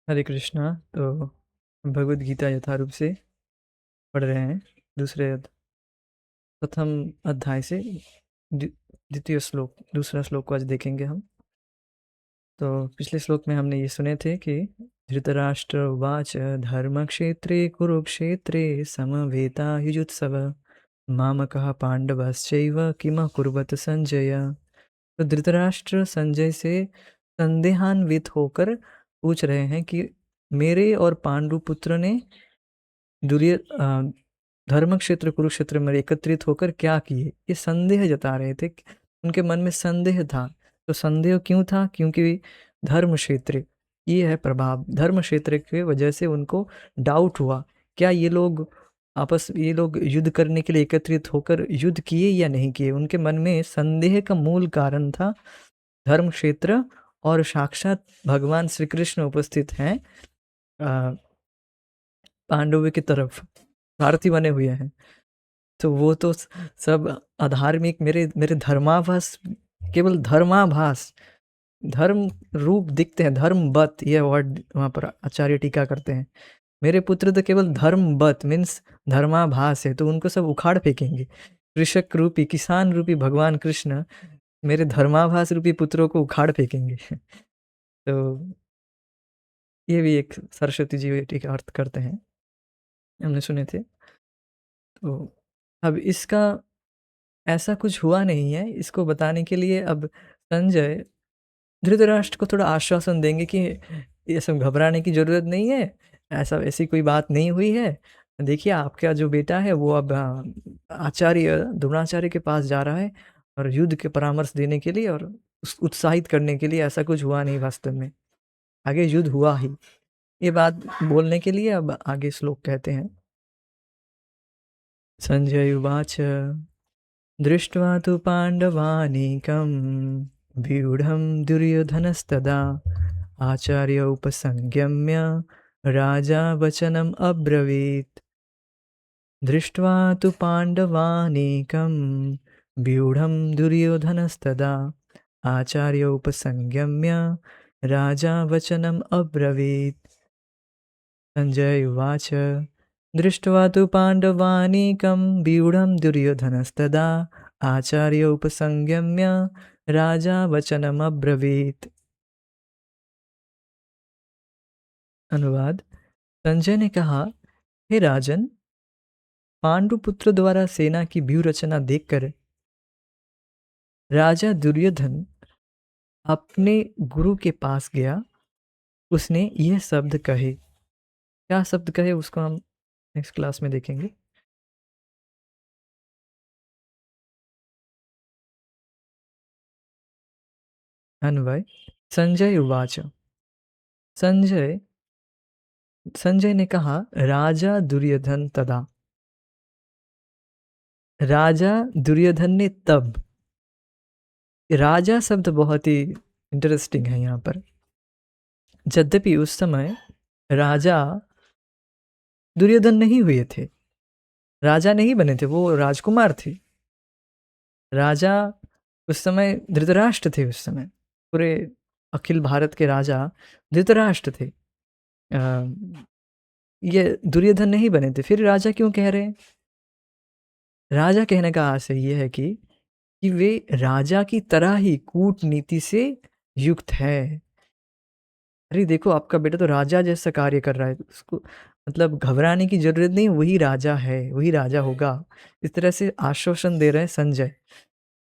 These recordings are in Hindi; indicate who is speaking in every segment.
Speaker 1: हरे कृष्णा। तो भगवद गीता यथारूप से पढ़ रहे हैं। प्रथम अध्याय से द्वितीय श्लोक, दूसरा श्लोक को आज देखेंगे हम। तो पिछले श्लोक में हमने ये सुने थे कि धृतराष्ट्र उवाच धर्म क्षेत्रे कुरुक्षेत्रे समवेता युजुत्सव मामकः पांडवश्चैव किम कुर्वत संजय। तो धृतराष्ट्र संजय से संदेहान्वित होकर पूछ रहे हैं कि मेरे और पांडु पुत्र ने धर्म क्षेत्र कुरुक्षेत्र में एकत्रित होकर क्या किए, ये संदेह जता रहे थे। उनके मन में संदेह था। तो संदेह क्यों था? क्योंकि धर्म क्षेत्र, ये है प्रभाव, धर्म क्षेत्र की वजह से उनको डाउट हुआ, क्या ये लोग युद्ध करने के लिए एकत्रित होकर युद्ध किए या नहीं किए। उनके मन में संदेह का मूल कारण था धर्म क्षेत्र, और साक्षात भगवान श्री कृष्ण उपस्थित हैं पांडवों की तरफ, सारथी बने हुए हैं। तो वो तो सब अधार्मिक, मेरे मेरे धर्माभास, केवल धर्माभास, धर्म रूप दिखते हैं, धर्मवत, ये वर्ड वहाँ पर आचार्य टीका करते हैं। मेरे पुत्र तो केवल धर्मवत मीन्स धर्माभास है, तो उनको सब उखाड़ फेंकेंगे। कृषक रूपी, किसान रूपी भगवान कृष्ण मेरे धर्माभास रूपी पुत्रों को उखाड़ फेंकेंगे। तो ये भी एक सरस्वती जी टीका अर्थ करते हैं, हमने सुने थे। तो अब इसका ऐसा कुछ हुआ नहीं है, इसको बताने के लिए अब संजय धृतराष्ट्र को थोड़ा आश्वासन देंगे कि ये सब घबराने की ज़रूरत नहीं है, ऐसी कोई बात नहीं हुई है। देखिए आपका जो बेटा है वो अब आचार्य द्रोणाचार्य के पास जा रहा है और युद्ध के परामर्श देने के लिए और उत्साहित करने के लिए। ऐसा कुछ हुआ नहीं वास्तव में, आगे युद्ध हुआ ही। ये बात बोलने के लिए अब आगे श्लोक कहते हैं। संजय उवाच दृष्ट्वा तु पाण्डवानीकं व्यूढं दुर्योधनस्तदा आचार्य उपसंगम्य राजा वचनम् अब्रवीत्। दृष्ट्वा तु पाण्डवानीकं व्यूढं दुर्योधनस्तदा आचार्य उपसंगम्य राजा वचनम् अब्रवीत्। संजय उवाच दृष्ट्वा तु पाण्डवानीकं व्यूढं दुर्योधनस्तदा आचार्य उपसंगम्य राजा वचनमब्रवीत्। अनुवाद। संजय ने कहा, हे राजन, पांडुपुत्र द्वारा सेना की व्यूह रचना देखकर राजा दुर्योधन अपने गुरु के पास गया। उसने यह शब्द कहे। क्या शब्द कहे उसको हम नेक्स्ट क्लास में देखेंगे। अन्वय। संजय उवाच संजय ने कहा, राजा दुर्योधन तदा, राजा दुर्योधन ने तब। राजा शब्द बहुत ही इंटरेस्टिंग है यहाँ पर। यद्यपि उस समय राजा दुर्योधन नहीं हुए थे, राजा नहीं बने थे, वो राजकुमार थे। राजा उस समय धृतराष्ट्र थे। उस समय पूरे अखिल भारत के राजा धृतराष्ट्र थे। ये दुर्योधन नहीं बने थे। फिर राजा क्यों कह रहे हैं? राजा कहने का आशय ये है कि वे राजा की तरह ही कूटनीति से युक्त है। अरे देखो, आपका बेटा तो राजा जैसा कार्य कर रहा है, उसको मतलब घबराने की जरूरत नहीं, वही राजा है, वही राजा होगा। इस तरह से आश्वासन दे रहे हैं संजय।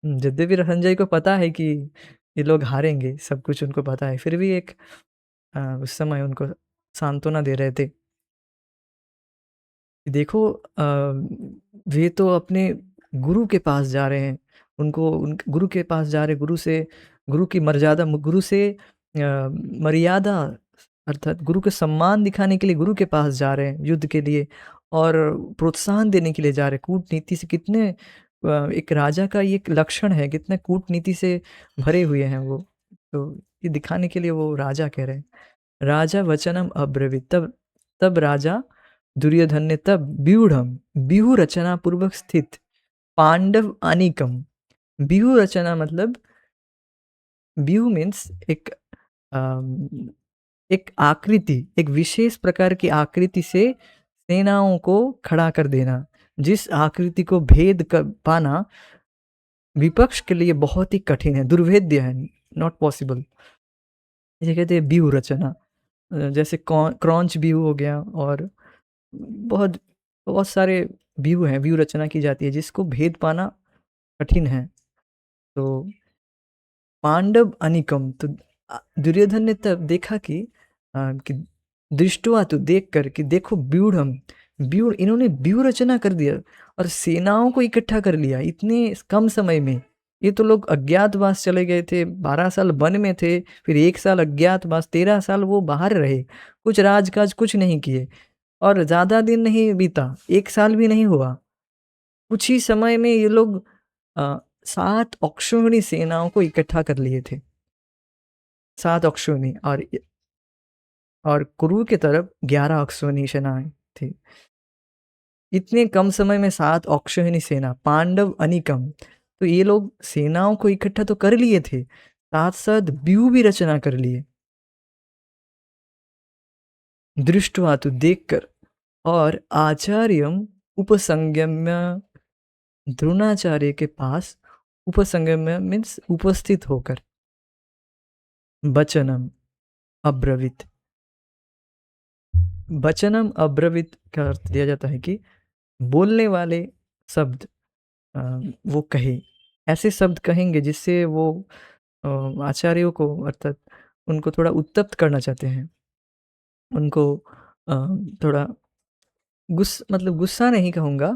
Speaker 1: यद्यपि संजय को पता है कि ये लोग हारेंगे, सब कुछ उनको पता है, फिर भी एक उस समय उनको सांत्वना दे रहे थे। देखो वे तो अपने गुरु के पास जा रहे हैं, गुरु के पास जा रहे, गुरु की मर्यादा, गुरु से मर्यादा अर्थात गुरु के सम्मान दिखाने के लिए गुरु के पास जा रहे हैं युद्ध के लिए, और प्रोत्साहन देने के लिए जा रहे हैं। कूटनीति से कितने एक राजा का ये एक लक्षण है, कितने कूटनीति से भरे हुए हैं वो। तो ये दिखाने के लिए वो राजा कह रहे हैं। राजा वचनम अब्रवीत, तब राजा दुर्योधन ने तब व्यूढ़म, व्यूह रचना पूर्वक स्थित, पांडव अनिकम। व्यूह रचना मतलब, व्यूह मीन्स एक एक आकृति, एक विशेष प्रकार की आकृति से सेनाओं को खड़ा कर देना, जिस आकृति को भेद कर पाना विपक्ष के लिए बहुत ही कठिन है, दुर्भेद्य है, नॉट पॉसिबल। इसे कहते हैं व्यूह रचना। जैसे क्रॉन्च व्यू हो गया और बहुत बहुत सारे व्यू हैं, व्यू रचना की जाती है जिसको भेद पाना कठिन है। तो पांडव अनिकम, तो दुर्योधन ने तब देखा कि दृष्टवा, तो देख कर कि देखो व्यूढ़म, व्यूढ़, इन्होंने व्यू रचना कर दिया और सेनाओं को इकट्ठा कर लिया इतने कम समय में। ये तो लोग अज्ञातवास चले गए थे, 12 साल वन में थे, फिर 1 साल अज्ञातवास, 13 साल वो बाहर रहे, कुछ राजकाज कुछ नहीं किए और ज़्यादा दिन नहीं बीता, 1 साल भी नहीं हुआ। कुछ ही समय में ये लोग 7 अक्षौहिणी सेनाओं को इकट्ठा कर लिए थे। 7 अक्षौहिणी और कुरु की तरफ 11 अक्षौहिणी सेनाएँ थी। इतने कम समय में 7 अक्षौहिणी सेना, पांडव अनिकम। तो ये लोग सेनाओं को इकट्ठा तो कर लिए थे, साथ-साथ व्यूह भी रचना कर लिए। दृष्टवा, तो देखकर, और आचार्यम उपसंगम्य, द्रोणाचार्य के पास उपसंगम्य मीन्स उपस्थित होकर, वचनम अब्रवीत। वचनम अब्रवीत का अर्थ दिया जाता है कि बोलने वाले शब्द वो कहे, ऐसे शब्द कहेंगे जिससे वो आचार्यों को, अर्थात उनको थोड़ा उत्तप्त करना चाहते हैं, उनको थोड़ा मतलब गुस्सा नहीं कहूँगा,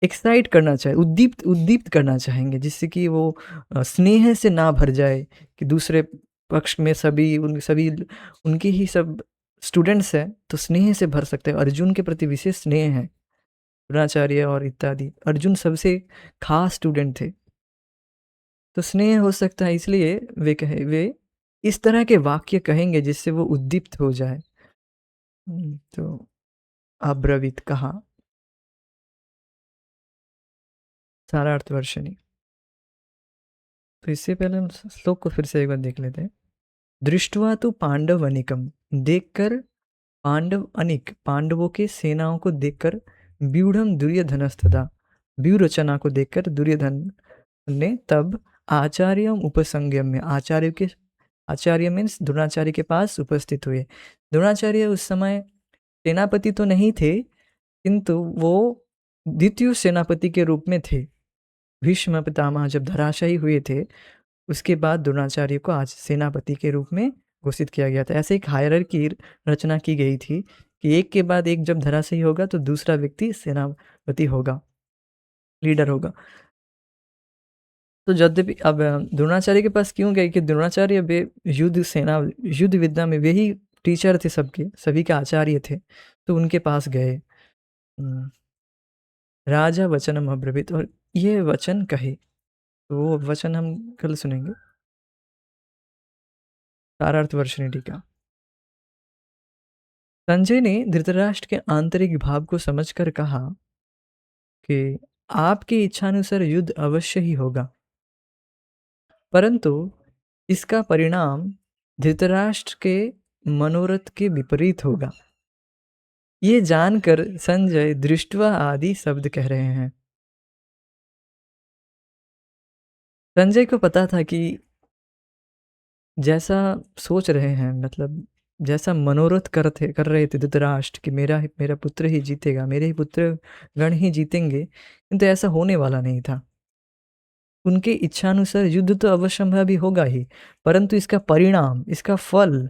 Speaker 1: एक्साइट करना चाहे, उद्दीप्त उद्दीप्त करना चाहेंगे, जिससे कि वो स्नेह से ना भर जाए कि दूसरे पक्ष में सभी उनके ही सब स्टूडेंट्स हैं, तो स्नेह से भर सकते हैं। अर्जुन के प्रति विशेष स्नेह है, द्रोणाचार्य और इत्यादि, अर्जुन सबसे खास स्टूडेंट थे, तो स्नेह हो सकता है, इसलिए वे इस तरह के वाक्य कहेंगे जिससे वो उद्दीप्त हो जाए। तो अब्रवीत कहा, सारा अर्थवर्षणी। तो इससे पहले हम श्लोक को फिर से एक बार देख लेते हैं। दृष्टवा तो पांडव अनिकम, देखकर पांडव अनिक, पांडवों के सेनाओं को देखकर, व्यूढ़म दुर्योधनस्तदा, व्यू रचना को देखकर दुर्योधन ने तब आचार्यम उपसंगम्य, आचार्य मीन्स द्रोणाचार्य के पास उपस्थित हुए। द्रोणाचार्य उस समय सेनापति तो नहीं थे, किंतु वो द्वितीय सेनापति के रूप में थे। भीष्म पितामह जब धराशायी हुए थे, उसके बाद द्रोणाचार्य को आज सेनापति के रूप में घोषित किया गया था। ऐसे एक हायरार्की रचना की गई थी कि एक के बाद एक जब धराशायी होगा तो दूसरा व्यक्ति सेनापति होगा, लीडर होगा। तो यद्यपि अब द्रोणाचार्य के पास क्यों गए कि द्रोणाचार्य वे युद्ध विद्या में वे ही टीचर थे, सभी के आचार्य थे, तो उनके पास गए। राजा वचनम अब्रवीत, और ये वचन कहे, तो वो वचन हम कल सुनेंगे। सारार्थवर्षिणी टीका। संजय ने धृतराष्ट्र के आंतरिक भाव को समझकर कहा कि आपकी इच्छानुसार युद्ध अवश्य ही होगा, परंतु इसका परिणाम धृतराष्ट्र के मनोरथ के विपरीत होगा। ये जानकर संजय दृष्टवा आदि शब्द कह रहे हैं। संजय को पता था कि जैसा सोच रहे हैं, मतलब जैसा मनोरथ कर रहे थे धृतराष्ट्र कि मेरा पुत्र ही जीतेगा, मेरे ही पुत्र गण ही जीतेंगे, किंतु ऐसा होने वाला नहीं था। उनके इच्छानुसार युद्ध तो अवश्य भी होगा ही, परंतु इसका परिणाम, इसका फल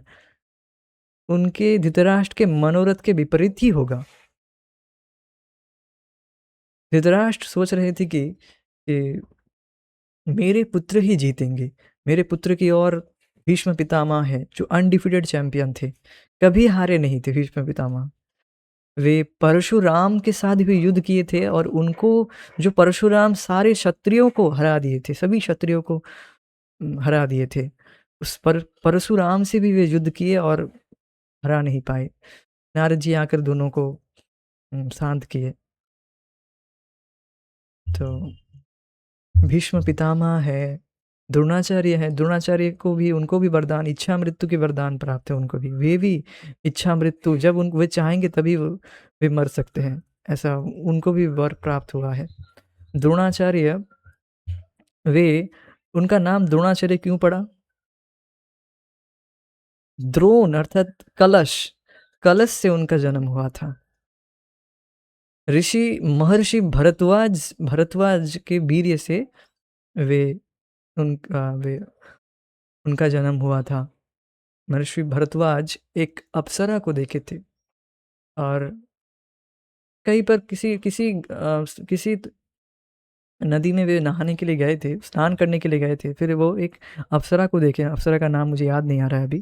Speaker 1: उनके धृतराष्ट्र के मनोरथ के विपरीत ही होगा। धृतराष्ट्र सोच रहे थे कि मेरे पुत्र ही जीतेंगे, मेरे पुत्र की ओर भीष्म पितामह है जो अनडिफीटेड चैंपियन थे, कभी हारे नहीं थे भीष्म पितामह। वे परशुराम के साथ भी युद्ध किए थे और उनको, जो परशुराम सारे क्षत्रियों को हरा दिए थे, सभी क्षत्रियों को हरा दिए थे, उस परशुराम से भी वे युद्ध किए और हरा नहीं पाए। नारद जी आकर दोनों को शांत किए। तो भीष्म पितामह है, द्रोणाचार्य हैं, द्रोणाचार्य को भी उनको भी वरदान इच्छा मृत्यु के वरदान प्राप्त है उनको भी। वे भी इच्छा मृत्यु जब उन वे चाहेंगे तभी वे मर सकते हैं, ऐसा उनको भी वर प्राप्त हुआ है। द्रोणाचार्य वे उनका नाम द्रोणाचार्य क्यों पड़ा? द्रोण अर्थात कलश, कलश से उनका जन्म हुआ था। महर्षि भरद्वाज के वीर्य से वे वे उनका जन्म हुआ था। महर्षि भरद्वाज एक अप्सरा को देखे थे और कहीं पर किसी नदी में वे नहाने के लिए गए थे, स्नान करने के लिए गए थे। फिर वो एक अप्सरा को देखे, अप्सरा का नाम मुझे याद नहीं आ रहा है अभी।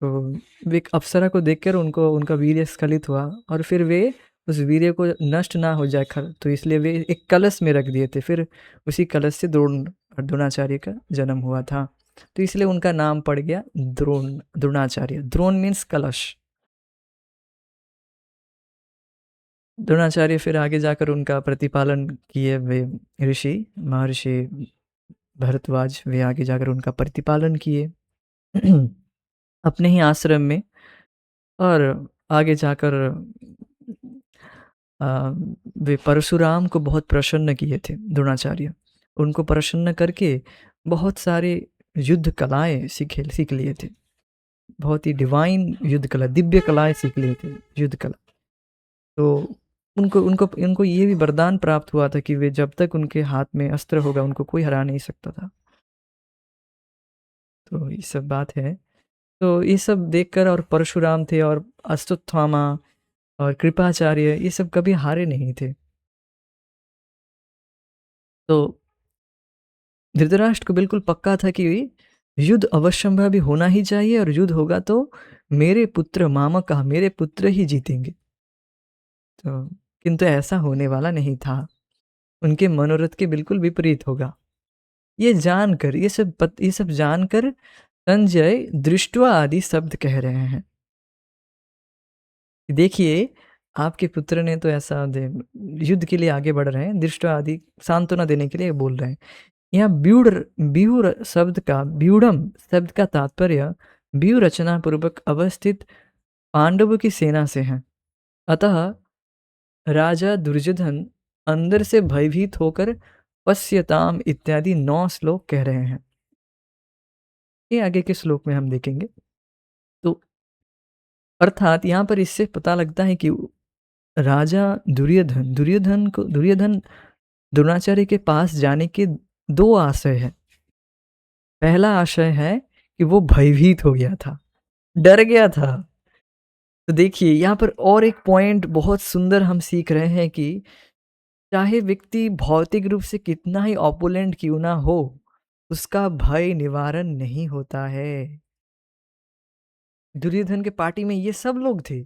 Speaker 1: तो वे एक अप्सरा को देखकर उनको उनका वीर्य स्खलित हुआ और फिर वे उस वीर्य को नष्ट ना हो जाए तो इसलिए वे एक कलश में रख दिए थे। फिर उसी कलश से द्रोणाचार्य का जन्म हुआ था। तो इसलिए उनका नाम पड़ गया द्रोणाचार्य। द्रोण मीन्स कलश। द्रोणाचार्य फिर आगे जाकर उनका प्रतिपालन किए वे ऋषि महर्षि भरद्वाज, वे आगे जाकर उनका प्रतिपालन किए अपने ही आश्रम में। और आगे जाकर वे परशुराम को बहुत प्रसन्न किए थे द्रोणाचार्य। उनको प्रसन्न करके बहुत सारे युद्ध कलाएं सीख लिए थे। बहुत ही डिवाइन युद्ध कला, दिव्य कलाएं सीख लिए थे, युद्ध कला। तो उनको उनको उनको ये भी वरदान प्राप्त हुआ था कि वे जब तक उनके हाथ में अस्त्र होगा उनको कोई हरा नहीं सकता था। तो ये सब बात है। तो ये सब देखकर, और परशुराम थे और अश्वत्थामा और कृपाचार्य, ये सब कभी हारे नहीं थे। तो धृतराष्ट्र को बिल्कुल पक्का था कि युद्ध अवश्यंभावी होना ही चाहिए और युद्ध होगा तो मेरे पुत्र मामका, मेरे पुत्र ही जीतेंगे। तो किंतु ऐसा होने वाला नहीं था। उनके मनोरथ के बिल्कुल विपरीत होगा। ये जानकर, ये सब जानकर संजय दृष्टवा आदि शब्द कह रहे हैं। देखिए, आपके पुत्र ने तो ऐसा युद्ध के लिए आगे बढ़ रहे हैं, दृष्टवा आदि सांत्वना देने के लिए बोल रहे हैं। यहाँ व्यूढ़ व्यूढ़म शब्द का तात्पर्य व्यूह रचना पूर्वक अवस्थित पांडवों की सेना से है। अतः राजा दुर्योधन अंदर से भयभीत होकर पश्यताम इत्यादि 9 श्लोक कह रहे हैं। ये आगे के श्लोक में हम देखेंगे। तो अर्थात यहाँ पर इससे पता लगता है कि राजा दुर्योधन द्रोणाचार्य के पास जाने के 2 आशय है। पहला आशय है कि वो भयभीत हो गया था, डर गया था। तो देखिए यहाँ पर और एक पॉइंट बहुत सुंदर हम सीख रहे हैं कि चाहे व्यक्ति भौतिक रूप से कितना ही ऑपोलेंट क्यों ना हो, उसका भय निवारण नहीं होता है। दुर्योधन के पार्टी में ये सब लोग थे,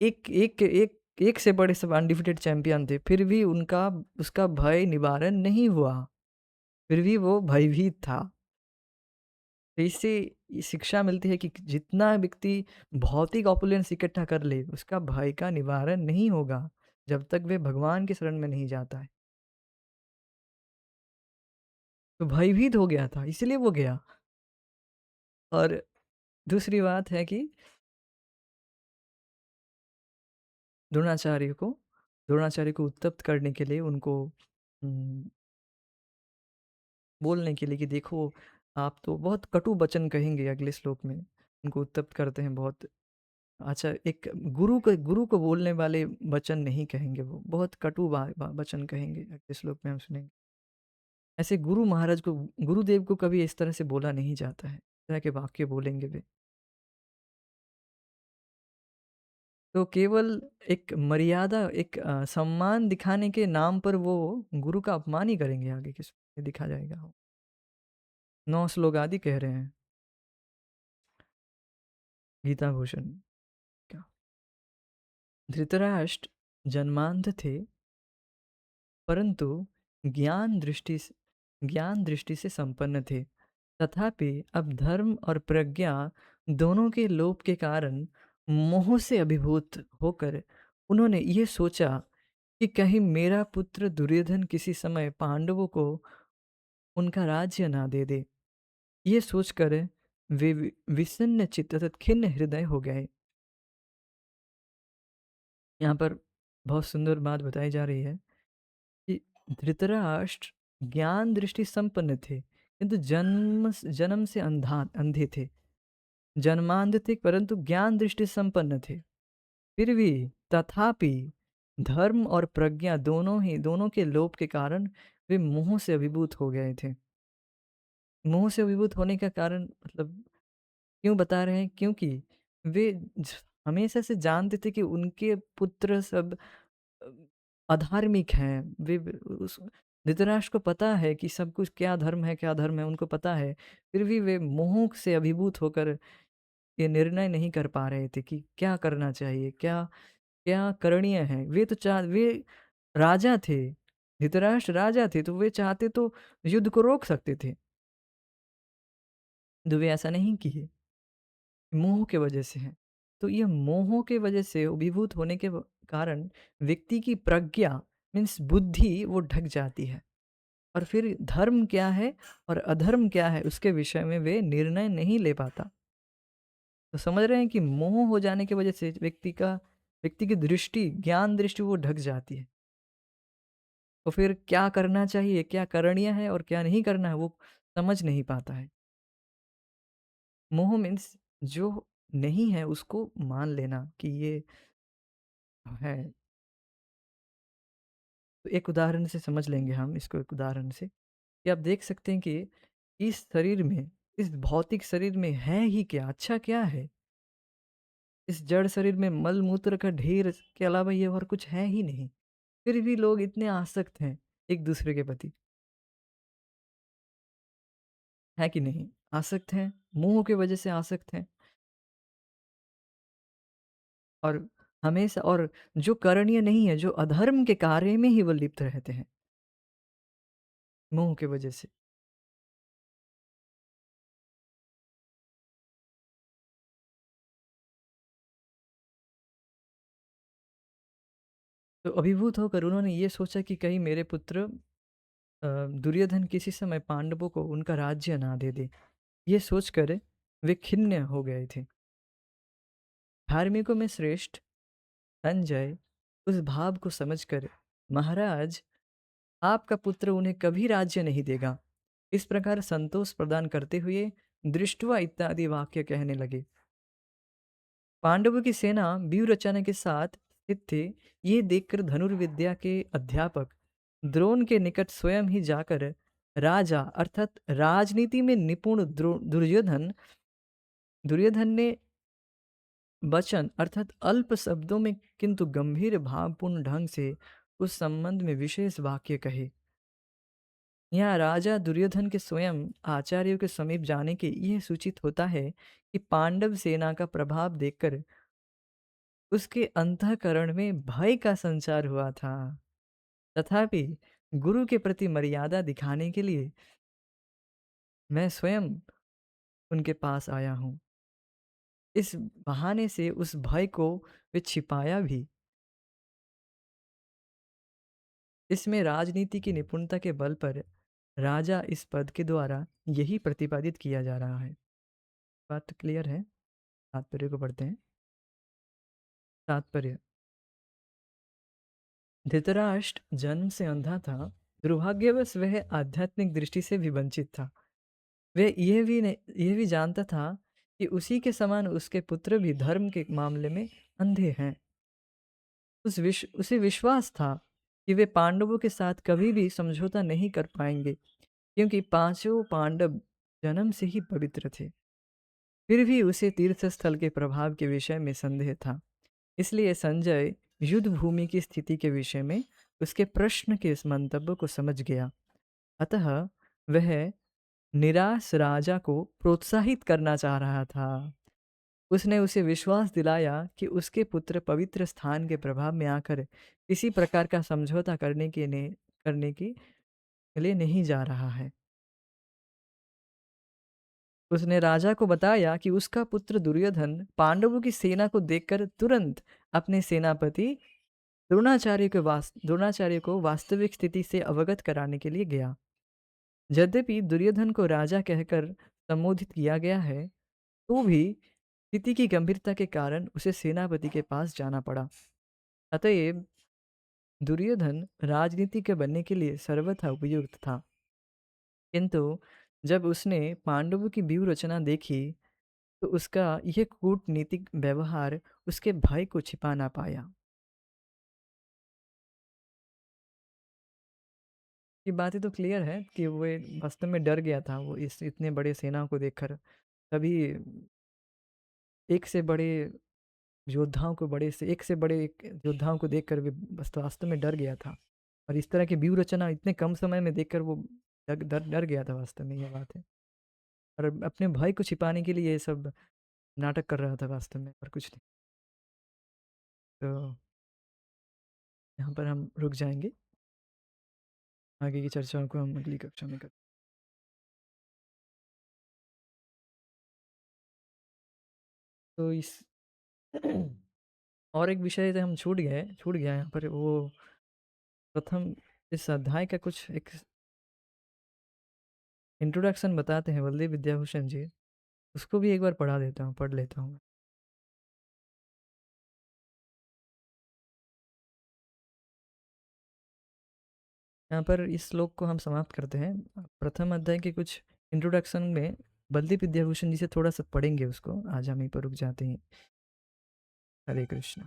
Speaker 1: एक से बड़े सब अनडिफिटेड चैंपियन थे, फिर भी उसका भय निवारण नहीं हुआ, फिर भी वो भयभीत था। तो इससे ये शिक्षा मिलती है कि जितना व्यक्ति भौतिक ऑपुलेंस इकट्ठा कर ले, उसका भय का निवारण नहीं होगा जब तक वे भगवान की शरण में नहीं जाता है। तो भयभीत हो गया था, इसलिए वो गया। और दूसरी बात है कि द्रोणाचार्य को उत्तप्त करने के लिए, उनको बोलने के लिए कि देखो, आप तो बहुत कटु वचन कहेंगे अगले श्लोक में। उनको उत्तप्त करते हैं बहुत। अच्छा, एक गुरु को बोलने वाले वचन नहीं कहेंगे, वो बहुत कटु वचन कहेंगे, अगले श्लोक में हम सुनेंगे। ऐसे गुरुदेव को कभी इस तरह से बोला नहीं जाता है, इस तरह के वाक्य बोलेंगे वे। तो केवल एक मर्यादा, एक सम्मान दिखाने के नाम पर वो गुरु का अपमान ही करेंगे, आगे किस दिखा जाएगा। 9 श्लोक आदि कह रहे हैं गीता भूषण का। धृतराष्ट्र जन्मांध थे, परंतु ज्ञान दृष्टि से संपन्न थे। तथापि अब धर्म और प्रज्ञा दोनों के लोप के कारण मोह से अभिभूत होकर उन्होंने ये सोचा कि कहीं मेरा पुत्र दुर्योधन किसी समय पांडवों को उनका राज्य ना दे दे। ये सोचकर वे विषण्ण चित्त तथा खिन्न हृदय हो गए। यहाँ पर बहुत सुंदर बात बताई जा रही है कि धृतराष्ट्र ज्ञान दृष्टि संपन्न थे, किंतु जन्म से अंधे थे। जन्मांध थे परंतु ज्ञान दृष्टि संपन्न थे। फिर भी तथापि धर्म और प्रज्ञा दोनों के लोप के कारण वे मोह से अभिभूत हो गए थे। मोह से अभिभूत होने का कारण मतलब क्यों बता रहे हैं? क्योंकि वे हमेशा से जानते थे कि उनके पुत्र सब अ, अधार्मिक हैं। उस धृतराष्ट्र को पता है कि सब कुछ क्या धर्म है, क्या धर्म है, उनको पता है। फिर भी वे मोह से अभिभूत होकर ये निर्णय नहीं कर पा रहे थे कि क्या करना चाहिए, क्या क्या करणीय है। वे राजा थे, धृतराष्ट्र राजा थे, तो वे चाहते तो युद्ध को रोक सकते थे, तो वे ऐसा नहीं किए। मोह के वजह से है। तो ये मोह के वजह से अभिभूत होने के कारण व्यक्ति की प्रज्ञा मीन्स बुद्धि वो ढक जाती है, और फिर धर्म क्या है और अधर्म क्या है उसके विषय में वे निर्णय नहीं ले पाता। तो समझ रहे हैं कि मोह हो जाने की वजह से व्यक्ति की दृष्टि, ज्ञान दृष्टि वो ढक जाती है। तो फिर क्या करना चाहिए, क्या करणीय है और क्या नहीं करना है वो समझ नहीं पाता है। मोह मीन्स जो नहीं है उसको मान लेना कि ये है। तो एक उदाहरण से समझ लेंगे हम इसको, एक उदाहरण से कि आप देख सकते हैं कि इस शरीर में, इस भौतिक शरीर में है ही क्या, अच्छा क्या है? इस जड़ शरीर में मल मूत्र का ढेर के अलावा ये और कुछ है ही नहीं। फिर भी लोग इतने आसक्त हैं एक दूसरे के प्रति, है कि नहीं? आसक्त हैं, मोह की वजह से आसक्त हैं। और हमेशा, और जो करणीय नहीं है, जो अधर्म के कार्य में ही वो लिप्त रहते हैं, मोह की वजह से। तो अभिभूत होकर उन्होंने ये सोचा कि कहीं मेरे पुत्र दुर्योधन किसी समय पांडवों को उनका राज्य ना दे दे। ये सोचकर वे खिन्न हो गए थे। धार्मिकों में श्रेष्ठ संजय उस भाव को समझकर, महाराज, आपका पुत्र उन्हें कभी राज्य नहीं देगा, इस प्रकार संतोष प्रदान करते हुए दृष्टवा इत्यादि वाक्य कहने लगे। पांडवों की सेना व्यूह रचना के साथ स्थित थे। ये देखकर धनुर्विद्या के अध्यापक द्रोण के निकट स्वयं ही जाकर राजा अर्थात राजनीति में निपुण दुर्योधन दुर्योधन ने वचन अर्थात अल्प शब्दों में किंतु गंभीर भावपूर्ण ढंग से उस संबंध में विशेष वाक्य कहे। यहाँ राजा दुर्योधन के स्वयं आचार्यों के समीप जाने के यह सूचित होता है कि पांडव सेना का प्रभाव देखकर उसके अंतःकरण में भय का संचार हुआ था। तथापि गुरु के प्रति मर्यादा दिखाने के लिए मैं स्वयं उनके पास आया हूँ। इस बहाने से उस भय को वे छिपाया भी। इसमें राजनीति की निपुणता के बल पर राजा इस पद के द्वारा यही प्रतिपादित किया जा रहा है। बात क्लियर है? तात्पर्य को पढ़ते हैं। तात्पर्य: धृतराष्ट्र जन्म से अंधा था। दुर्भाग्यवश वह आध्यात्मिक दृष्टि से भी वंचित था। वह यह भी जानता था कि उसी के समान उसके पुत्र भी धर्म के मामले में अंधे हैं। उसे विश्वास था कि वे पांडवों के साथ कभी भी समझौता नहीं कर पाएंगे, क्योंकि पांचों पांडव जन्म से ही पवित्र थे। फिर भी उसे तीर्थस्थल के प्रभाव के विषय में संदेह था। इसलिए संजय युद्ध भूमि की स्थिति के विषय में उसके प्रश्न के इस मंतव्य को समझ गया। अतः वह निराश राजा को प्रोत्साहित करना चाह रहा था। उसने उसे विश्वास दिलाया कि उसके पुत्र पवित्र स्थान के प्रभाव में आकर किसी प्रकार का समझौता करने के लिए नहीं जा रहा है। उसने राजा को बताया कि उसका पुत्र दुर्योधन पांडवों की सेना को देखकर तुरंत अपने सेनापति द्रोणाचार्य को वास्तविक स्थिति से अवगत कराने के लिए गया। यद्यपि दुर्योधन को राजा कहकर संबोधित किया गया है, तो भी स्थिति की गंभीरता के कारण उसे सेनापति के पास जाना पड़ा। अतएव दुर्योधन राजनीति के बनने के लिए सर्वथा उपयुक्त था। किंतु जब उसने पांडवों की व्यूह रचना देखी, तो उसका यह कूटनीतिक व्यवहार उसके भय को छिपा ना पाया। ये बातें तो क्लियर है कि वो वास्तव में डर गया था, वो इस इतने बड़े सेना को देखकर। तभी एक से बड़े योद्धाओं को बड़े से एक से बड़े एक योद्धाओं को देखकर भी वास्तव में डर गया था। और इस तरह की व्यूह रचना इतने कम समय में देखकर वो डर गया था वास्तव में, ये बात है। और अपने भय को छिपाने के लिए ये सब नाटक कर रहा था वास्तव में, और कुछ नहीं। तो यहाँ पर हम रुक जाएंगे, आगे की चर्चाओं को हम अगली कक्षा में करें। तो इस और एक विषय से हम छूट गया यहाँ पर, वो प्रथम इस अध्याय का कुछ एक इंट्रोडक्शन बताते हैं बलदेव विद्याभूषण जी, उसको भी एक बार पढ़ लेता हूँ। यहाँ पर इस श्लोक को हम समाप्त करते हैं। प्रथम अध्याय के कुछ इंट्रोडक्शन में बलदेव विद्याभूषण जी से थोड़ा सा पढ़ेंगे उसको, आज हम यहीं पर रुक जाते हैं। हरे कृष्ण।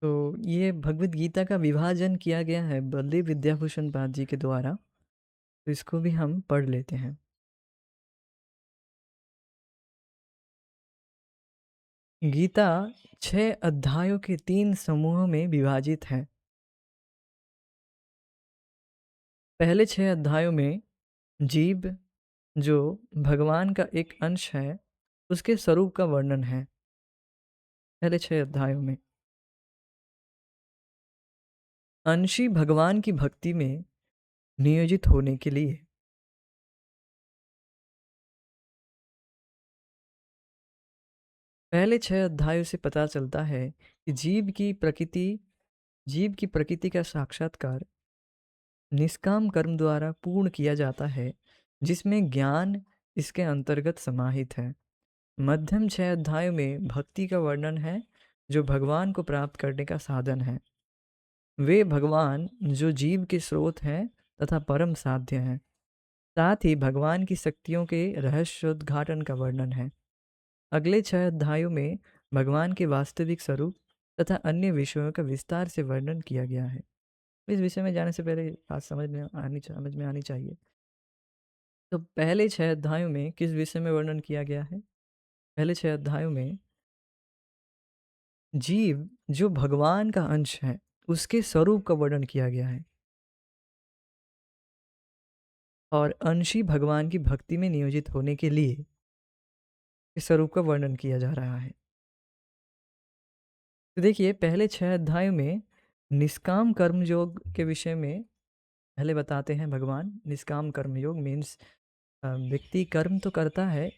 Speaker 1: तो ये भगवत गीता का विभाजन किया गया है बलदेव विद्याभूषण पाद जी के द्वारा, तो इसको भी हम पढ़ लेते हैं। गीता 6 अध्यायों के 3 समूहों में विभाजित है। पहले 6 अध्यायों में जीव, जो भगवान का एक अंश है, उसके स्वरूप का वर्णन है। पहले 6 अध्यायों में अंशी भगवान की भक्ति में नियोजित होने के लिए। पहले 6 अध्यायों से पता चलता है कि जीव की प्रकृति का साक्षात्कार निष्काम कर्म द्वारा पूर्ण किया जाता है, जिसमें ज्ञान इसके अंतर्गत समाहित है। मध्यम 6 अध्यायों में भक्ति का वर्णन है, जो भगवान को प्राप्त करने का साधन है। वे भगवान जो जीव के स्रोत हैं तथा परम साध्य हैं। साथ ही भगवान की शक्तियों के रहस्योद्घाटन का वर्णन है। अगले 6 अध्यायों में भगवान के वास्तविक स्वरूप तथा अन्य विषयों का विस्तार से वर्णन किया गया है। इस विषय में जाने से पहले बात समझ में आनी चाहिए। तो पहले 6 अध्यायों में किस विषय में वर्णन किया गया है? पहले 6 अध्यायों में जीव जो भगवान का अंश है, उसके स्वरूप का वर्णन किया गया है, और अंशी भगवान की भक्ति में नियोजित होने के लिए इस स्वरूप का वर्णन किया जा रहा है। तो देखिए, पहले 6 अध्यायों में निष्काम कर्म योग के विषय में पहले बताते हैं भगवान। निष्काम कर्म योग मीन्स व्यक्ति कर्म तो करता है,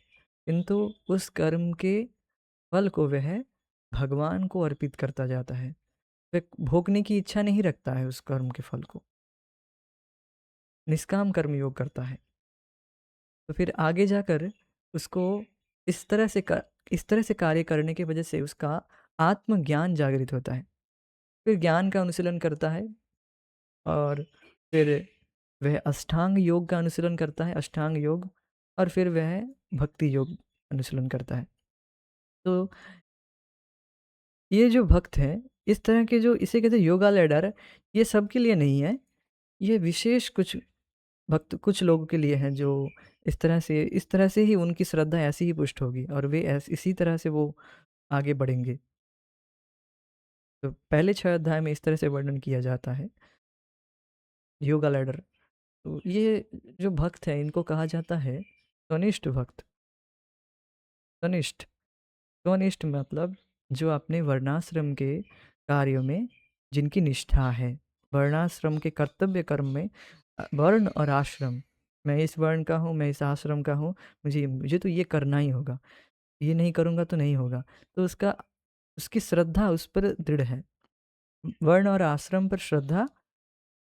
Speaker 1: किंतु उस कर्म के फल को वह भगवान को अर्पित करता जाता है। वह भोगने की इच्छा नहीं रखता है उस कर्म के फल को, निष्काम कर्म योग करता है। तो फिर आगे जाकर उसको इस तरह से कार्य करने की वजह से उसका आत्मज्ञान जागृत होता है। फिर ज्ञान का अनुशीलन करता है, और फिर वह अष्टांग योग का अनुशीलन करता है, अष्टांग योग, और फिर वह भक्ति योग अनुशीलन करता है। तो ये जो भक्त हैं, इस तरह के जो इसे कहते हैं योगा लैडर, ये सबके लिए नहीं है। ये विशेष कुछ भक्त कुछ लोगों के लिए हैं, जो इस तरह से ही उनकी श्रद्धा ऐसी ही पुष्ट होगी, और वे इसी तरह से वो आगे बढ़ेंगे। तो पहले 6 अध्याय में इस तरह से वर्णन किया जाता है योगा लैडर। तो ये जो भक्त है, इनको कहा जाता है स्वनिष्ठ भक्त। स्वनिष्ठ स्वनिष्ठ मतलब जो अपने वर्णाश्रम के कार्यों में जिनकी निष्ठा है, वर्णाश्रम के कर्तव्य कर्म में। वर्ण और आश्रम, मैं इस वर्ण का हूँ, मैं इस आश्रम का हूँ, मुझे मुझे तो ये करना ही होगा, ये नहीं करूँगा तो नहीं होगा। तो उसकी श्रद्धा उस पर दृढ़ है, वर्ण और आश्रम पर श्रद्धा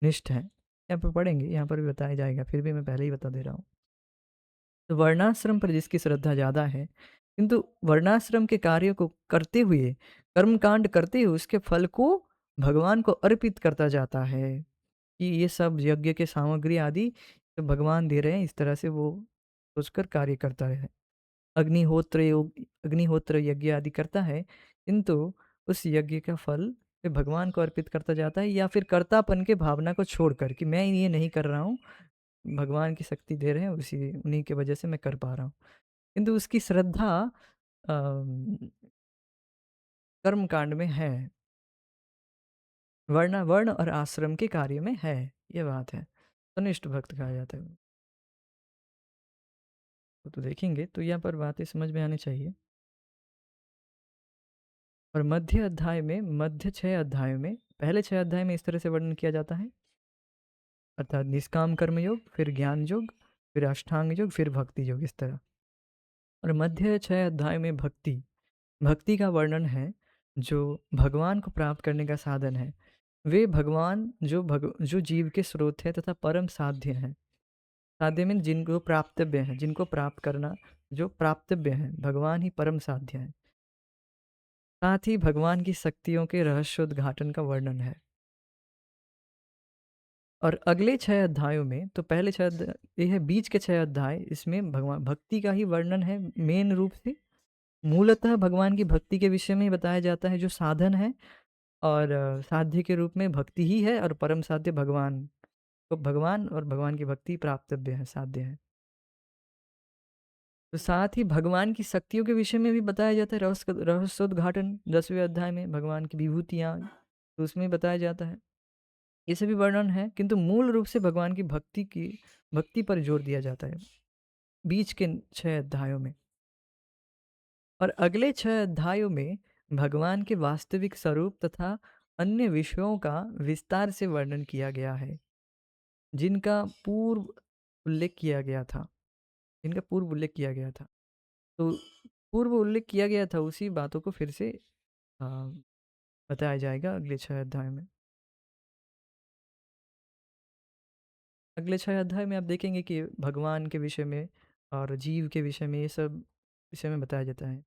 Speaker 1: निष्ठ है। यहाँ पर पढ़ेंगे, यहाँ पर भी बताया जाएगा, फिर भी मैं पहले ही बता दे रहा हूँ। तो वर्णाश्रम पर जिसकी श्रद्धा ज़्यादा है, किंतु वर्णाश्रम के कार्यों को करते हुए, कर्मकांड करते हुए उसके फल को भगवान को अर्पित करता जाता है, कि ये सब यज्ञ के सामग्री आदि तो भगवान दे रहे हैं, इस तरह से वो सोचकर कार्य करता है। अग्निहोत्र यज्ञ आदि करता है, किंतु उस यज्ञ का फल फिर भगवान को अर्पित करता जाता है, या फिर कर्तापन के भावना को छोड़कर कि मैं ये नहीं कर रहा हूँ, भगवान की शक्ति दे रहे हैं, उन्हीं की वजह से मैं कर पा रहा हूँ। किंतु उसकी श्रद्धा कर्म कांड में है, वर्ण और आश्रम के कार्य में है, ये बात है। तनिष्ठ भक्त कहा जाता है। तो देखेंगे तो यहाँ पर बातें समझ में आनी चाहिए। और मध्य 6 अध्यायों में, पहले 6 अध्याय में इस तरह से वर्णन किया जाता है, अर्थात निष्काम कर्म योग, फिर ज्ञान योग, फिर अष्टांग योग, फिर भक्ति योग, इस तरह। और मध्य 6 अध्याय में भक्ति का वर्णन है, जो भगवान को प्राप्त करने का साधन है। वे भगवान जो जीव के स्रोत है तथा परम साध्य हैं। साध्य में जिनको प्राप्तव्य है, जिनको प्राप्त करना जो प्राप्तव्य है, भगवान ही परम साध्य है। साथ ही भगवान की शक्तियों के रहस्योद्घाटन का वर्णन है। और अगले 6 अध्यायों में, तो पहले 6 अध्याय ये है, बीच के 6 अध्याय, इसमें भगवान भक्ति का ही वर्णन है मेन रूप से। मूलतः भगवान की भक्ति के विषय में ही बताया जाता है, जो साधन है, और साध्य के रूप में भक्ति ही है, और परम साध्य भगवान, तो भगवान और भगवान की भक्ति प्राप्तव्य है, साध्य है। तो साथ ही भगवान की शक्तियों के विषय में भी बताया जाता है, रहस्योद्घाटन 10वें अध्याय में, भगवान की विभूतियाँ, तो उसमें बताया जाता है, ये सभी वर्णन है। किंतु मूल रूप से भगवान की भक्ति पर जोर दिया जाता है बीच के 6 अध्यायों में। और अगले 6 अध्यायों में भगवान के वास्तविक स्वरूप तथा अन्य विषयों का विस्तार से वर्णन किया गया है, जिनका पूर्व उल्लेख किया गया था जिनका पूर्व उल्लेख किया गया था। तो पूर्व उल्लेख किया गया था, उसी बातों को फिर से आ, बताया जाएगा अगले 6 अध्याय में। अगले 6 अध्याय में आप देखेंगे कि भगवान के विषय में और जीव के विषय में, ये सब विषय में बताया जाता है।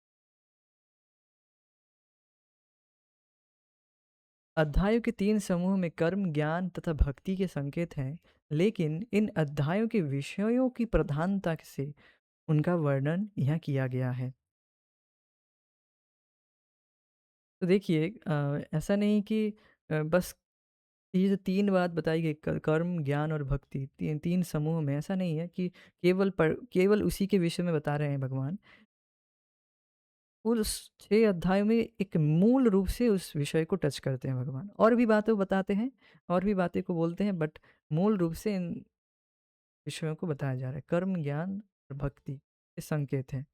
Speaker 1: अध्यायों के 3 समूह में कर्म, ज्ञान तथा भक्ति के संकेत हैं, लेकिन इन अध्यायों के विषयों की प्रधानता से उनका वर्णन यहाँ किया गया है। तो देखिए, ऐसा नहीं कि बस ये जो 3 बात बताई गई, कर्म, ज्ञान और भक्ति, 3 समूह में, ऐसा नहीं है कि केवल उसी के विषय में बता रहे हैं भगवान। उस 6 अध्यायों में एक मूल रूप से उस विषय को टच करते हैं भगवान, और भी बातें बताते हैं, और भी बातें को बोलते हैं, बट मूल रूप से इन विषयों को बताया जा रहा है। कर्म, ज्ञान और भक्ति ये संकेत हैं,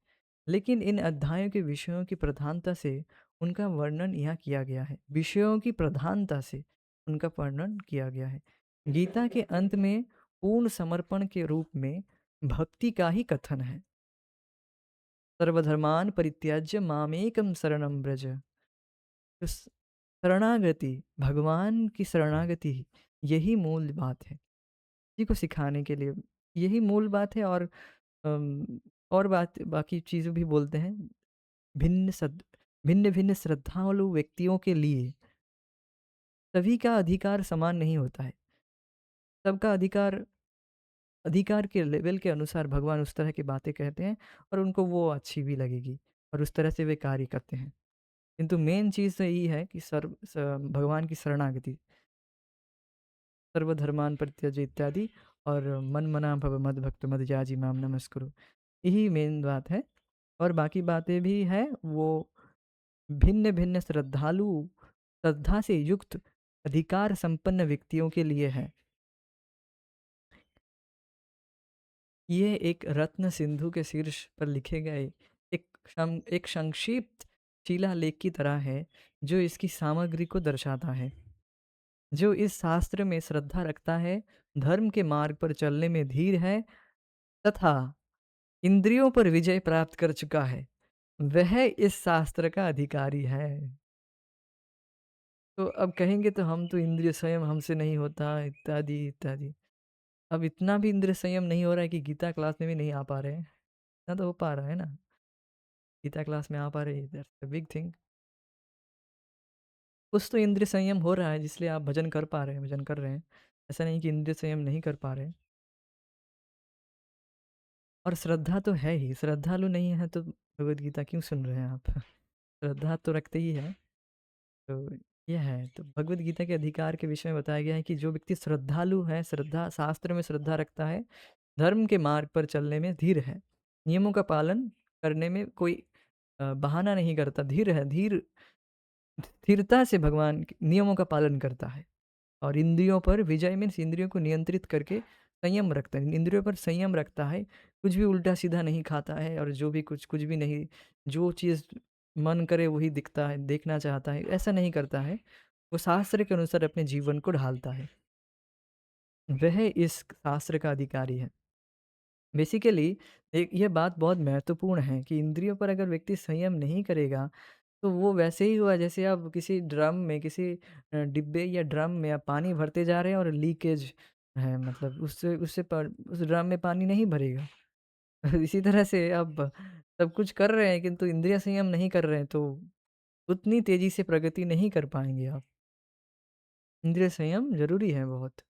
Speaker 1: लेकिन इन अध्यायों के विषयों की प्रधानता से उनका वर्णन यहाँ किया गया है। विषयों की प्रधानता से उनका वर्णन किया गया है। गीता के अंत में पूर्ण समर्पण के रूप में भक्ति का ही कथन है। सर्वधर्मान परित्याज्य मामेकम शरणम व्रज। तो शरणागति, भगवान की शरणागति, यही मूल बात है। इसी को सिखाने के लिए यही मूल बात है। और और बाकी चीज़ें भी बोलते हैं। भिन्न भिन्न श्रद्धालु व्यक्तियों के लिए सभी का अधिकार समान नहीं होता है। सबका अधिकार के लेवल के अनुसार भगवान उस तरह की बातें कहते हैं, और उनको वो अच्छी भी लगेगी, और उस तरह से वे कार्य करते हैं। किंतु मेन चीज़ तो यही है कि भगवान की शरणागति, सर्वधर्मान परित्यज इत्यादि, और मन मना भव मद भक्त मद जाजी माम नमस्कुरु, यही मेन बात है। और बाकी बातें भी है, वो भिन्न भिन्न श्रद्धा से युक्त अधिकार संपन्न व्यक्तियों के लिए है। ये एक रत्न सिंधु के शीर्ष पर लिखे गए एक संक्षिप्त शिलालेख की तरह है, जो इसकी सामग्री को दर्शाता है। जो इस शास्त्र में श्रद्धा रखता है, धर्म के मार्ग पर चलने में धीर है, तथा इंद्रियों पर विजय प्राप्त कर चुका है, वह इस शास्त्र का अधिकारी है। तो अब कहेंगे तो हम तो इंद्रिय स्वयं हमसे नहीं होता, इत्यादि इत्यादि। अब इतना भी इंद्रिय संयम नहीं हो रहा है कि गीता क्लास में भी नहीं आ पा रहे हैं। इतना तो हो पा रहा है ना, गीता क्लास में आ पा रहे हैं, दैट्स अ बिग थिंग। कुछ तो इंद्रिय संयम हो रहा है इसलिए आप भजन कर पा रहे हैं, भजन कर रहे हैं। ऐसा नहीं कि इंद्रिय संयम नहीं कर पा रहे हैं। और श्रद्धा तो है ही, श्रद्धालु नहीं है तो भगवद गीता क्यों सुन रहे हैं आप? श्रद्धा तो रखते ही है। तो ये है, तो भगवद गीता के अधिकार के विषय में बताया गया है कि जो व्यक्ति श्रद्धालु है, श्रद्धा शास्त्र में श्रद्धा रखता है, धर्म के मार्ग पर चलने में धीर है, नियमों का पालन करने में कोई बहाना नहीं करता, धीर है, स्थिरता से भगवान के नियमों का पालन करता है। और इंद्रियों पर विजय मीन्स इंद्रियों को नियंत्रित करके संयम रखता है, इंद्रियों पर संयम रखता है, कुछ भी उल्टा सीधा नहीं खाता है, और जो भी कुछ कुछ भी नहीं, जो चीज़ मन करे वही दिखता है, देखना चाहता है, ऐसा नहीं करता है। वो शास्त्र के अनुसार अपने जीवन को ढालता है, वह इस शास्त्र का अधिकारी है। बेसिकली एक ये बात बहुत महत्वपूर्ण है कि इंद्रियों पर अगर व्यक्ति संयम नहीं करेगा तो वो वैसे ही हुआ जैसे आप किसी ड्रम में, किसी डिब्बे या ड्रम में आप पानी भरते जा रहे हैं और लीकेज है, मतलब उससे उससे उस ड्रम में पानी नहीं भरेगा। इसी तरह से आप सब कुछ कर रहे हैं किंतु इंद्रिय संयम नहीं कर रहे हैं तो उतनी तेजी से प्रगति नहीं कर पाएंगे आप। इंद्रिय संयम जरूरी है बहुत,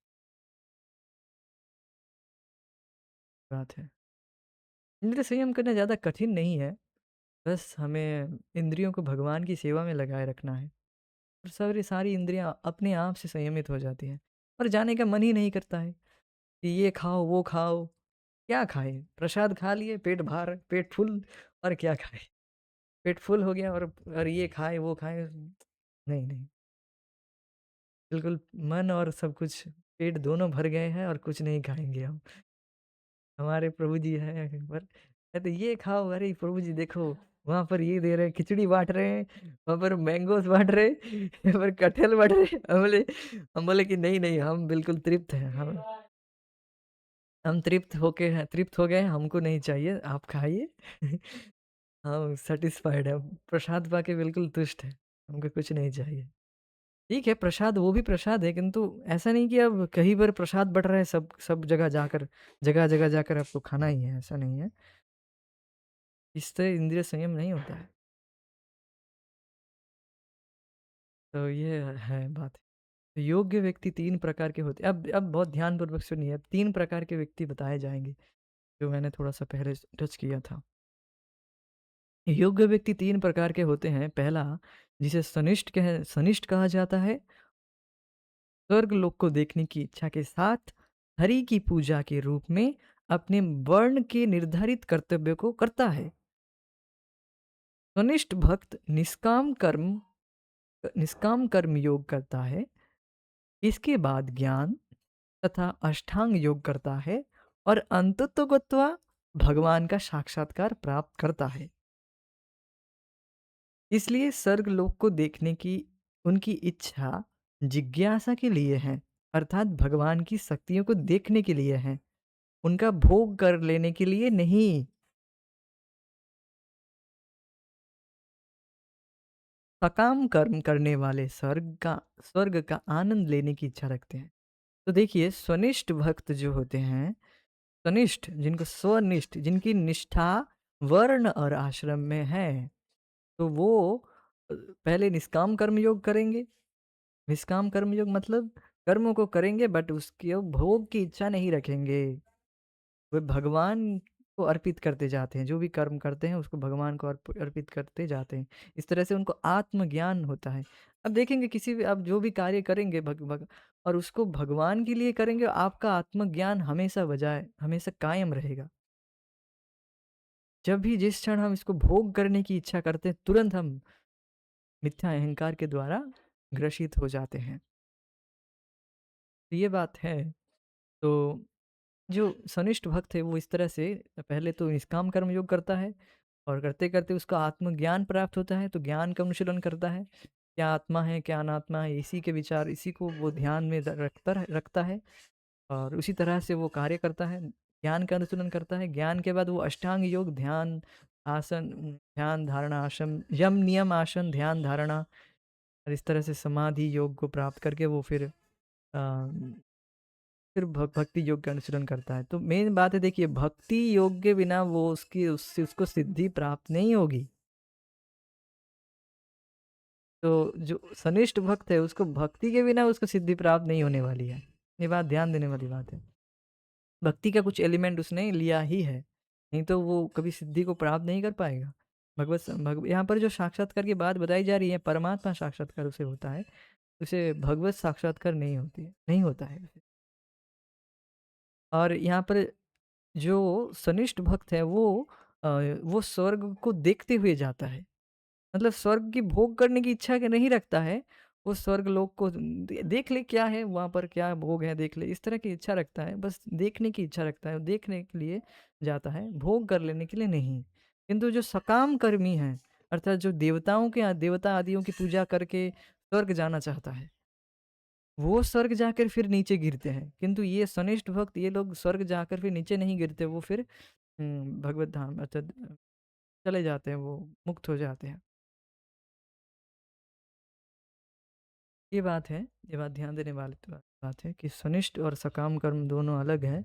Speaker 1: बात है। इंद्रिय संयम करना ज़्यादा कठिन नहीं है, बस हमें इंद्रियों को भगवान की सेवा में लगाए रखना है, और सारी सारी इंद्रियां अपने आप से संयमित हो जाती हैं, और जाने का मन ही नहीं करता है कि ये खाओ वो खाओ। क्या खाए, प्रसाद खा लिए, पेट भर पेट फुल, और क्या खाए, पेट फुल हो गया, और ये खाए वो खाए, नहीं नहीं, बिल्कुल मन और सब कुछ, पेट दोनों भर गए हैं और कुछ नहीं खाएंगे हम। हमारे प्रभु जी हैं पर कहते ये खाओ, अरे प्रभु जी देखो वहां पर ये दे रहे हैं, खिचड़ी बांट रहे हैं, वहां पर मैंगोस बांट रहे हैं, यहाँ पर कटहल बांट रहे हैं। हम बोले कि नहीं नहीं, हम बिल्कुल तृप्त हैं, हम तृप्त हो गए हैं, हमको नहीं चाहिए, आप खाइए। हम सेटिस्फाइड है, प्रसाद पाके बिल्कुल तुष्ट है, हमको कुछ नहीं चाहिए। ठीक है, प्रसाद वो भी प्रसाद है, किंतु ऐसा नहीं कि अब कहीं पर प्रसाद बट रहा है, सब सब जगह जगह जाकर आपको खाना ही है, ऐसा नहीं है। इससे इंद्रिय संयम नहीं होता है। तो ये है बात। तो योग्य व्यक्ति तीन प्रकार के होते हैं। अब बहुत ध्यानपूर्वक सुनिए, अब तीन प्रकार के व्यक्ति बताए जाएंगे जो मैंने थोड़ा सा पहले टच किया था। योग्य व्यक्ति तीन प्रकार के होते हैं। पहला, जिसे सनिष्ठ कहा जाता है, स्वर्ग लोक को देखने की इच्छा के साथ हरि की पूजा के रूप में अपने वर्ण के निर्धारित कर्तव्य को करता है। स्वनिष्ठ भक्त निष्काम कर्म योग करता है, इसके बाद ज्ञान तथा अष्टांग योग करता है, और अंततोगत्वा भगवान का साक्षात्कार प्राप्त करता है। इसलिए स्वर्ग लोक को देखने की उनकी इच्छा जिज्ञासा के लिए है, अर्थात भगवान की शक्तियों को देखने के लिए है, उनका भोग कर लेने के लिए नहीं। सकाम कर्म करने वाले स्वर्ग का आनंद लेने की इच्छा रखते हैं। तो देखिए, स्वनिष्ठ भक्त जो होते हैं, स्वनिष्ठ जिनको स्वनिष्ठ जिनकी निष्ठा वर्ण और आश्रम में है, तो वो पहले निष्काम कर्म योग करेंगे। निष्काम कर्म योग मतलब कर्मों को करेंगे बट उसके भोग की इच्छा नहीं रखेंगे, वे भगवान को अर्पित करते जाते हैं, जो भी कर्म करते हैं उसको भगवान को अर्पित करते जाते हैं। इस तरह से उनको आत्मज्ञान होता है। अब देखेंगे किसी भी आप जो भी कार्य करेंगे और उसको भगवान के लिए करेंगे, आपका आत्मज्ञान हमेशा बजाय हमेशा कायम रहेगा। जब भी जिस क्षण हम इसको भोग करने की इच्छा करते हैं, तुरंत हम मिथ्या अहंकार के द्वारा ग्रसित हो जाते हैं। तो ये बात है। तो जो सनिष्ठ भक्त है वो इस तरह से पहले तो निष्काम कर्म योग करता है, और करते करते उसका आत्मज्ञान प्राप्त होता है, तो ज्ञान का अनुशीलन करता है, क्या आत्मा है क्या अनात्मा है, इसी के विचार, इसी को वो ध्यान में रखता है, और उसी तरह से वो कार्य करता है, ज्ञान का अनुशीलन करता है। ज्ञान के बाद वो अष्टांग योग, ध्यान धारणा आसन, यम नियम आसन ध्यान धारणा, और इस तरह से समाधि योग को प्राप्त करके वो फिर फिर भक्ति योग का अनुसरण करता है। तो मेन बात है, देखिए भक्ति योग के बिना वो उसकी उससे उसको सिद्धि प्राप्त नहीं होगी। तो जो सनिष्ठ भक्त है उसको भक्ति के बिना उसको सिद्धि प्राप्त नहीं होने वाली है। ये बात ध्यान देने वाली बात है। भक्ति का कुछ एलिमेंट उसने लिया ही है, नहीं तो वो कभी सिद्धि को प्राप्त नहीं कर पाएगा। यहाँ पर जो साक्षात्कार की बात बताई जा रही है, परमात्मा साक्षात्कार उसे होता है, उसे भगवत साक्षात्कार नहीं होती है, नहीं होता है उसे। और यहाँ पर जो सनिष्ठ भक्त है वो स्वर्ग को देखते हुए जाता है। मतलब स्वर्ग की भोग करने की इच्छा के नहीं रखता है, वो स्वर्ग लोक को देख ले क्या है वहाँ पर, क्या भोग है देख ले, इस तरह की इच्छा रखता है, बस देखने की इच्छा रखता है, देखने के लिए जाता है, भोग कर लेने के लिए नहीं। किंतु जो सकाम कर्मी है, अर्थात जो देवताओं के देवता आदियों की पूजा करके स्वर्ग जाना चाहता है, वो स्वर्ग जाकर फिर नीचे गिरते हैं। किंतु ये सनिष्ठ भक्त, ये लोग स्वर्ग जाकर फिर नीचे नहीं गिरते, वो फिर भगवत धाम अर्थात चले जाते हैं, वो मुक्त हो जाते हैं। ये बात है, ये बात ध्यान देने वाली तो बात है कि सनिष्ठ और सकाम कर्म दोनों अलग हैं।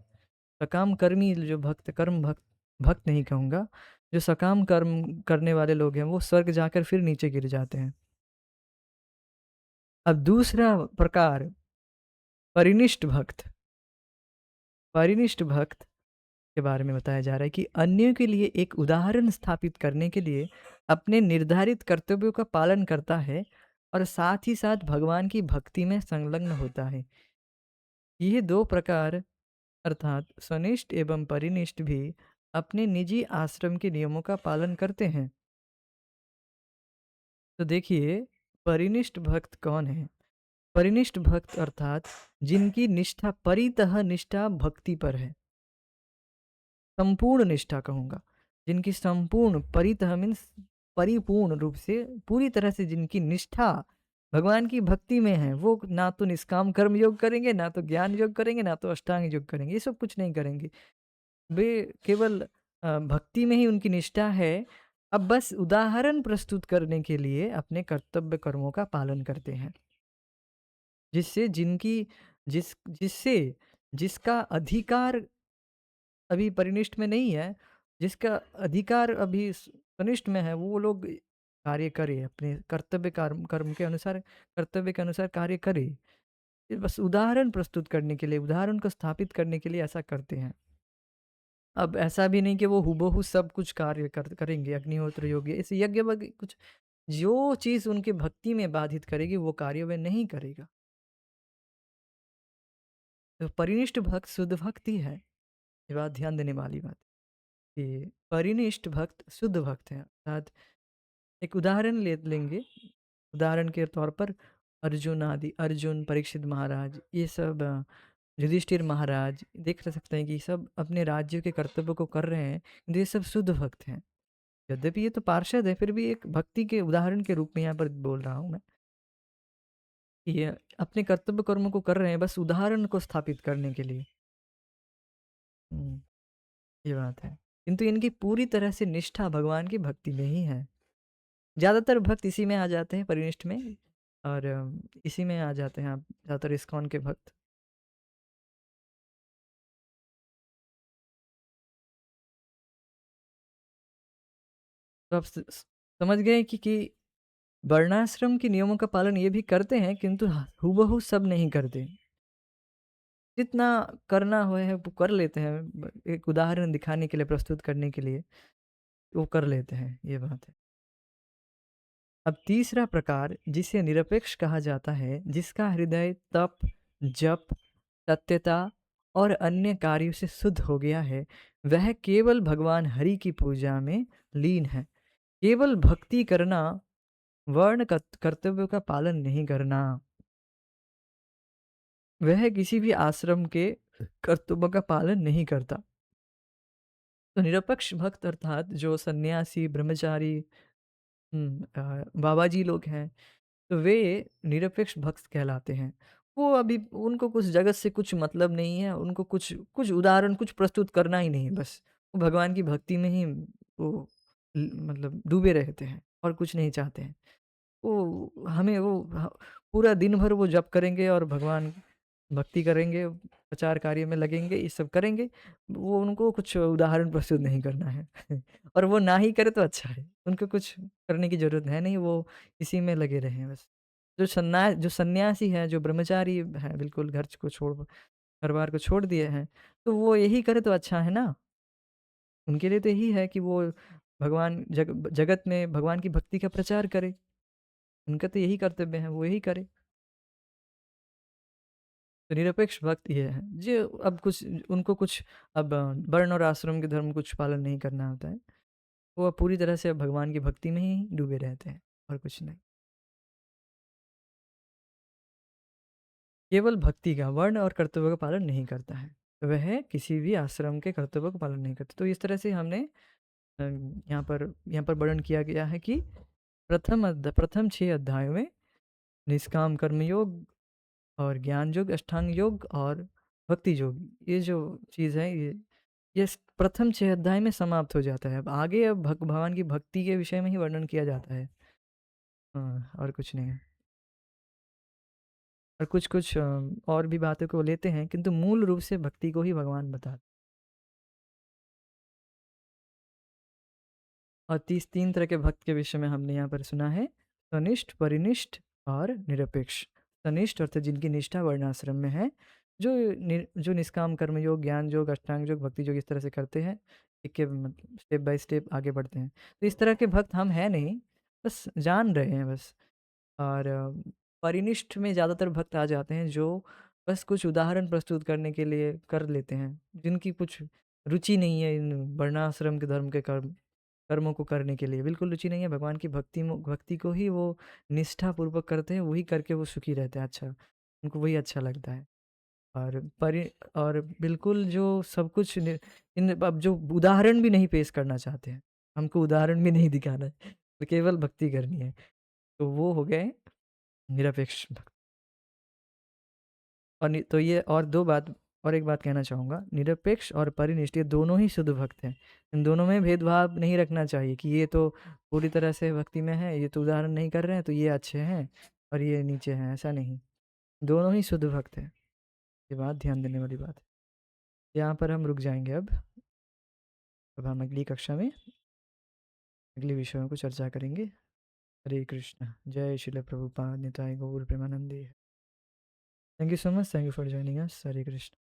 Speaker 1: सकाम कर्मी जो भक्त, कर्म भक्त, भक्त नहीं कहूँगा, जो सकाम कर्म करने वाले लोग हैं वो स्वर्ग जाकर फिर नीचे गिर जाते हैं। अब दूसरा प्रकार, परिनिष्ठ भक्त। परिनिष्ठ भक्त के बारे में बताया जा रहा है कि अन्यों के लिए एक उदाहरण स्थापित करने के लिए अपने निर्धारित कर्तव्यों का पालन करता है और साथ ही साथ भगवान की भक्ति में संलग्न होता है। ये दो प्रकार अर्थात स्वनिष्ठ एवं परिनिष्ठ भी अपने निजी आश्रम के नियमों का पालन करते हैं। तो देखिए, परिनिष्ठ भक्त कौन है? परिनिष्ठ भक्त अर्थात जिनकी निष्ठा परितः निष्ठा भक्ति पर है, संपूर्ण निष्ठा कहूँगा, जिनकी संपूर्ण, परितः मीन्स परिपूर्ण रूप से, पूरी तरह से जिनकी निष्ठा भगवान की भक्ति में है, वो ना तो निष्काम कर्म योग करेंगे, ना तो ज्ञान योग करेंगे, ना तो अष्टांग योग करेंगे, ये सब कुछ नहीं करेंगे। वे केवल भक्ति में ही उनकी निष्ठा है। अब बस उदाहरण प्रस्तुत करने के लिए अपने कर्तव्य कर्मों का पालन करते हैं, जिससे जिनकी जिससे जिसका अधिकार अभी परिनिष्ठ में नहीं है, जिसका अधिकार अभी कनिष्ठ में है, वो लोग कार्य करे, अपने कर्तव्य कर्म कर्म के अनुसार, कर्तव्य के अनुसार कार्य करे। ये बस उदाहरण प्रस्तुत करने के लिए, उदाहरण को स्थापित करने के लिए ऐसा करते हैं। अब ऐसा भी नहीं कि वो हूबहू सब कुछ कार्य करेंगे, अग्निहोत्र योग्य इस यज्ञ वज्ञ कुछ, जो चीज़ उनके भक्ति में बाधित करेगी वो कार्य वे नहीं करेगा। तो परिनिष्ठ भक्त शुद्ध भक्त ही है, ये बात ध्यान देने वाली बात है कि परिनिष्ठ भक्त शुद्ध भक्त हैं। अर्थात एक उदाहरण लेंगे, उदाहरण के तौर पर अर्जुन आदि, अर्जुन, परीक्षित महाराज, ये सब युधिष्ठिर महाराज, देख सकते हैं कि सब अपने राज्य के कर्तव्य को कर रहे हैं, किंतु ये सब शुद्ध भक्त हैं। यद्यपि ये तो पार्षद है, फिर भी एक भक्ति के उदाहरण के रूप में यहाँ पर बोल रहा हूँ मैं, कि ये अपने कर्तव्य कर्मों को कर रहे हैं बस उदाहरण को स्थापित करने के लिए। ये बात है। किंतु इनकी पूरी तरह से निष्ठा भगवान की भक्ति में ही है। ज़्यादातर भक्त इसी में आ जाते हैं, परिनिष्ठ में, और इसी में आ जाते हैं आप ज़्यादातर इस्कॉन के भक्त। तो आप समझ गए कि वर्णाश्रम के नियमों का पालन ये भी करते हैं, किंतु हूबहू सब नहीं करते। जितना करना हो है वो कर लेते हैं, एक उदाहरण दिखाने के लिए, प्रस्तुत करने के लिए वो कर लेते हैं, ये बात है। अब तीसरा प्रकार जिसे निरपेक्ष कहा जाता है, जिसका हृदय तप, जप, सत्यता और अन्य कार्यों से शुद्ध हो गया है, वह केवल भगवान हरि की पूजा में लीन है। केवल भक्ति करना, वर्ण कर्तव्यों का पालन नहीं करना, वह किसी भी आश्रम के कर्तव्यों का पालन नहीं करता। तो निरपेक्ष भक्त अर्थात जो सन्यासी, ब्रह्मचारी, बाबा जी लोग हैं, तो वे निरपेक्ष भक्त कहलाते हैं। वो अभी उनको कुछ जगत से कुछ मतलब नहीं है, उनको कुछ कुछ उदाहरण कुछ प्रस्तुत करना ही नहीं है बस। वो भगवान की भक्ति में ही वो मतलब डूबे रहते हैं और कुछ नहीं चाहते हैं। वो हमें वो पूरा दिन भर वो जप करेंगे और भगवान भक्ति करेंगे, प्रचार कार्य में लगेंगे, ये सब करेंगे, वो उनको कुछ उदाहरण प्रस्तुत नहीं करना है। और वो ना ही करे तो अच्छा है, उनको कुछ करने की ज़रूरत है नहीं, वो इसी में लगे रहें बस। जो सन्यासी है, जो ब्रह्मचारी है, बिल्कुल घर-बार को छोड़ दिए हैं, तो वो यही करे तो अच्छा है ना। उनके लिए तो यही है कि वो जगत में भगवान की भक्ति का प्रचार करे, उनका तो यही कर्तव्य है, वो यही करे। तो निरपेक्ष भक्त ये है, जो अब कुछ उनको कुछ अब वर्ण और आश्रम के धर्म कुछ पालन नहीं करना होता है। वो अब पूरी तरह से भगवान की भक्ति में ही डूबे रहते हैं और कुछ नहीं। केवल भक्ति का वर्ण और कर्तव्य का पालन नहीं करता है। वह किसी भी आश्रम के कर्तव्य का पालन नहीं करता। तो इस तरह से हमने यहाँ पर वर्णन किया गया है कि प्रथम 6 अध्यायों में निष्काम कर्म योग और ज्ञान योग, अष्टांग योग और भक्ति योग, ये जो चीज़ है ये प्रथम 6 अध्याय में समाप्त हो जाता है। अब आगे अब भगवान की भक्ति के विषय में ही वर्णन किया जाता है। हाँ, और कुछ नहीं है। और कुछ-कुछ और भी बातों को लेते हैं, किंतु मूल रूप से भक्ति को ही भगवान बताते हैं। और 3 तरह के भक्त के विषय में हमने यहाँ पर सुना है, तनिष्ठ, परिनिष्ठ और निरपेक्ष। तनिष्ठ अर्थात जिनकी निष्ठा वर्णाश्रम में है, जो निष्काम कर्म योग, ज्ञान योग, अष्टांग योग, भक्ति योग इस तरह से करते हैं, एक मतलब स्टेप बाय स्टेप आगे बढ़ते हैं। तो इस तरह के भक्त हम हैं नहीं, बस जान रहे हैं बस। और परिनिष्ठ में ज़्यादातर भक्त आ जाते हैं जो बस कुछ उदाहरण प्रस्तुत करने के लिए कर लेते हैं, जिनकी कुछ रुचि नहीं है इन वर्णाश्रम के धर्म के कर्मों को करने के लिए, बिल्कुल रुचि नहीं है। भगवान की भक्ति को ही वो निष्ठापूर्वक करते हैं, वही करके वो सुखी रहते हैं, अच्छा, उनको वही अच्छा लगता है। और और बिल्कुल जो सब कुछ अब जो उदाहरण भी नहीं पेश करना चाहते हैं, हमको उदाहरण भी नहीं दिखाना है, तो केवल भक्ति करनी है, तो वो हो गए निरपेक्ष भक्त। और तो ये और एक बात कहना चाहूँगा, निरपेक्ष और परिनिष्ठ ये दोनों ही शुद्ध भक्त हैं। इन दोनों में भेदभाव नहीं रखना चाहिए कि ये तो पूरी तरह से भक्ति में है, ये तो उदाहरण नहीं कर रहे हैं, तो ये अच्छे हैं और ये नीचे हैं, ऐसा नहीं। दोनों ही शुद्ध भक्त हैं, ये बात ध्यान देने वाली बात है। यहाँ पर हम रुक जाएँगे अब हम अगली कक्षा में अगले विषयों को चर्चा करेंगे। हरे कृष्णा, जय श्रील प्रभुपाद निताय गौर प्रेमानंदे। Thank you so much, thank you for joining us. Hare Krishna.